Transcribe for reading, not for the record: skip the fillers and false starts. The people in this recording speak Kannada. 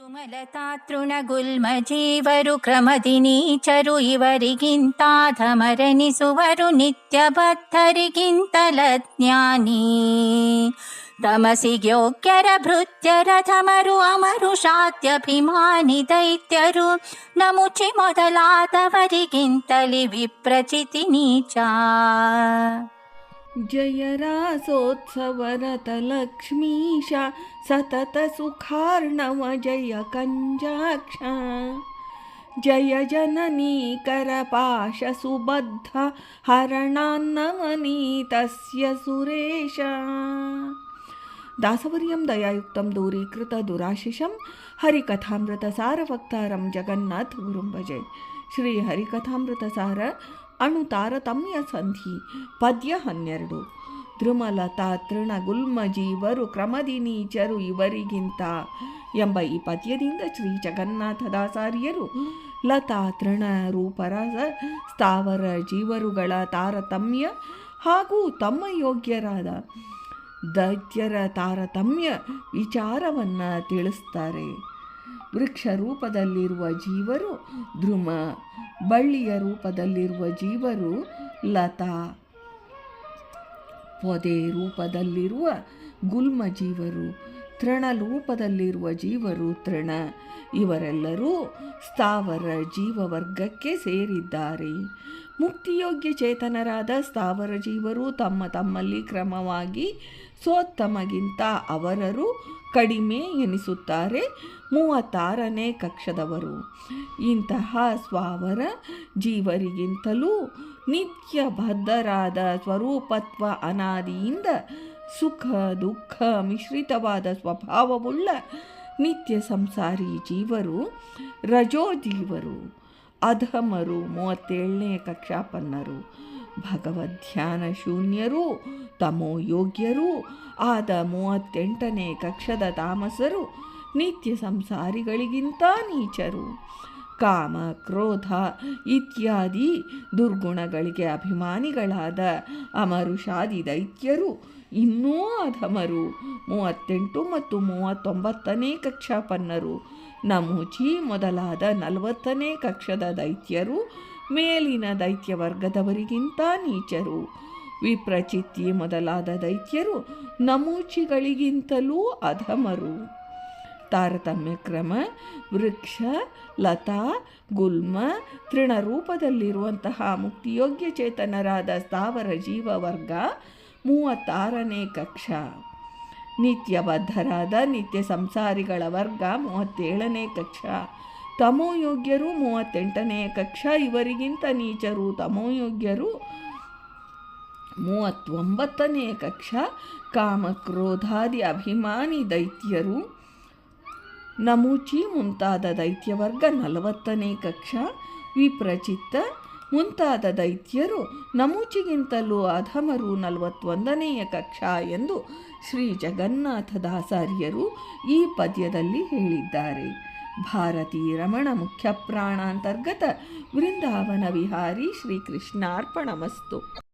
ದ್ರುಮಲತಾ ತೃಣಗುಲ್ಮಜೀವರು ಕ್ರಮದಿನೀಚರು ಇವರಿಗಿಂತಾಧಮರನಿಸುವರು ನಿತ್ಯ ಬದ್ಧರಿಗಿಂತಲಜ್ಞಾನಿ ತಮಸಿಗ್ಯೋಗ್ಯರ ಭೃತ್ಯರ ಧಮರು ಅಮರು ಶಾತ್ಯಭಿಮಾನಿ ದೈತ್ಯರು ನಮುಚಿ ಮೊದಲಾದವರಿಗಿಂತಲಿ ವಿಪ್ರಚಿತಿ ನೀಚ ಜಯ ರಾಸೋತ್ಸವರತ ಲಕ್ಷ್ಮೀಶ ಸತತ ಸುಖಾರ್ಣವ ಜಯ ಕಂಜಾಕ್ಷ ಜಯ ಜನನೀಕರ ಪಾಶ ಸುಬದ್ಧ ಹರಣಾನ್ನವನೀತಸ್ಯ ಸುರೇಶ ದಾಸವರ್ಯಂ ದಯಾಯುಕ್ತಂ ದೂರೀಕೃತ ದುರಾಶಿಷಂ ಹರಿಕಥಾಮೃತ ಸಾರವಕ್ತಾರಂ ಜಗನ್ನಾಥ ಗುರುಂ ಭಜೆ. ಶ್ರೀ ಹರಿಕಥಾಮೃತ ಸಾರ ಅಣು ತಾರತಮ್ಯ ಸಂಧಿ ಪದ್ಯ 12. ದ್ರುಮಲತಾ ತೃಣಗುಲ್ಮಜೀವರು ಕ್ರಮದಿನೀಚರು ಇವರಿಗಿಂತ ಎಂಬ ಈ ಪದ್ಯದಿಂದ ಶ್ರೀ ಜಗನ್ನಾಥದಾಸಾರ್ಯರು ಲತಾ ತೃಣ ರೂಪರಸ ಸ್ಥಾವರ ಜೀವರುಗಳ ತಾರತಮ್ಯ ಹಾಗೂ ತಮ್ಮ ಯೋಗ್ಯರಾದ ದೈತ್ಯರ ತಾರತಮ್ಯ ವಿಚಾರವನ್ನು ತಿಳಿಸ್ತಾರೆ. ವೃಕ್ಷ ರೂಪದಲ್ಲಿರುವ ಜೀವರು ದ್ರುಮ, ಬಳ್ಳಿಯ ರೂಪದಲ್ಲಿರುವ ಜೀವರು ಲತಾ, ಪೊದೆ ರೂಪದಲ್ಲಿರುವ ಗುಲ್ಮ ಜೀವರು, ತೃಣ ರೂಪದಲ್ಲಿರುವ ಜೀವರು ತೃಣ. ಇವರೆಲ್ಲರೂ ಸ್ಥಾವರ ಜೀವವರ್ಗಕ್ಕೆ ಸೇರಿದ್ದಾರೆ. ಮುಕ್ತಿಯೋಗ್ಯ ಚೇತನರಾದ ಸ್ಥಾವರ ಜೀವರು ತಮ್ಮಲ್ಲಿ ಕ್ರಮವಾಗಿ ಸೋತ್ತಮಗಿಂತ ಅವರರು ಕಡಿಮೆ ಎನಿಸುತ್ತಾರೆ. 36ನೇ ಕಕ್ಷದವರು. ಇಂತಹ ಸ್ವಾವರ ಜೀವರಿಗಿಂತಲೂ ನಿತ್ಯ ಬದ್ಧರಾದ ಸ್ವರೂಪತ್ವ ಅನಾದಿಯಿಂದ ಸುಖ ದುಃಖ ಮಿಶ್ರಿತವಾದ ಸ್ವಭಾವವುಳ್ಳ ನಿತ್ಯ ಸಂಸಾರಿ ಜೀವರು ರಜೋಜೀವರು, ಅಧಮರು, 37ನೇ ಕಕ್ಷಾಪನ್ನರು, ಭಗವದ್ಧ್ಯಾನ ಶೂನ್ಯರು, ತಮೋಯೋಗ್ಯರೂ ಆದ 38ನೇ ಕಕ್ಷದ ತಾಮಸರು ನಿತ್ಯ ಸಂಸಾರಿಗಳಿಗಿಂತ ನೀಚರು. ಕಾಮ ಕ್ರೋಧ ಇತ್ಯಾದಿ ದುರ್ಗುಣಗಳಿಗೆ ಅಭಿಮಾನಿಗಳಾದ ಅಮರುಷಾದಿ ದೈತ್ಯರು ಇನ್ನೂ ಅಧಮರು, 38 ಮತ್ತು 39ನೇ ಕಕ್ಷಾಪನ್ನರು. ನಮೂಚಿ ಮೊದಲಾದ 40ನೇ ಕಕ್ಷದ ದೈತ್ಯರು ಮೇಲಿನ ದೈತ್ಯ ವರ್ಗದವರಿಗಿಂತ ನೀಚರು. ವಿಪ್ರಚಿತ್ತಿ ಮೊದಲಾದ ದೈತ್ಯರು ನಮೂಚಿಗಳಿಗಿಂತಲೂ ಅಧಮರು. ತಾರತಮ್ಯ ಕ್ರಮ ವೃಕ್ಷ, ಲತಾ, ಗುಲ್ಮ, ತೃಣರೂಪದಲ್ಲಿರುವಂತಹ ಮುಕ್ತಿಯೋಗ್ಯ ಚೇತನರಾದ ಸ್ಥಾವರ ಜೀವವರ್ಗ 36ನೇ ಕಕ್ಷ. ನಿತ್ಯಬದ್ಧರಾದ ನಿತ್ಯ ಸಂಸಾರಿಗಳ ವರ್ಗ 37ನೇ ಕಕ್ಷ. ತಮೋಯೋಗ್ಯರು 38ನೇ ಕಕ್ಷ. ಇವರಿಗಿಂತ ನೀಚರು ತಮೋಯೋಗ್ಯರು 39ನೇ ಕಕ್ಷ. ಕಾಮಕ್ರೋಧಾದಿ ಅಭಿಮಾನಿ ದೈತ್ಯರು ನಮೂಚಿ ಮುಂತಾದ ದೈತ್ಯವರ್ಗ 40ನೇ ಕಕ್ಷ. ವಿಪ್ರಚಿತ್ತ ಮುಂತಾದ ದೈತ್ಯರು ನಮೂಚಿಗಿಂತಲೂ ಅಧಮರು 41ನೆಯ ಕಕ್ಷ ಎಂದು ಶ್ರೀ ಜಗನ್ನಾಥದಾಸಾರ್ಯರು ಈ ಪದ್ಯದಲ್ಲಿ ಹೇಳಿದ್ದಾರೆ. ಭಾರತೀ ರಮಣ ಮುಖ್ಯ ಪ್ರಾಣಾಂತರ್ಗತ ವೃಂದಾವನ ವಿಹಾರಿ ಶ್ರೀಕೃಷ್ಣಾರ್ಪಣಮಸ್ತು.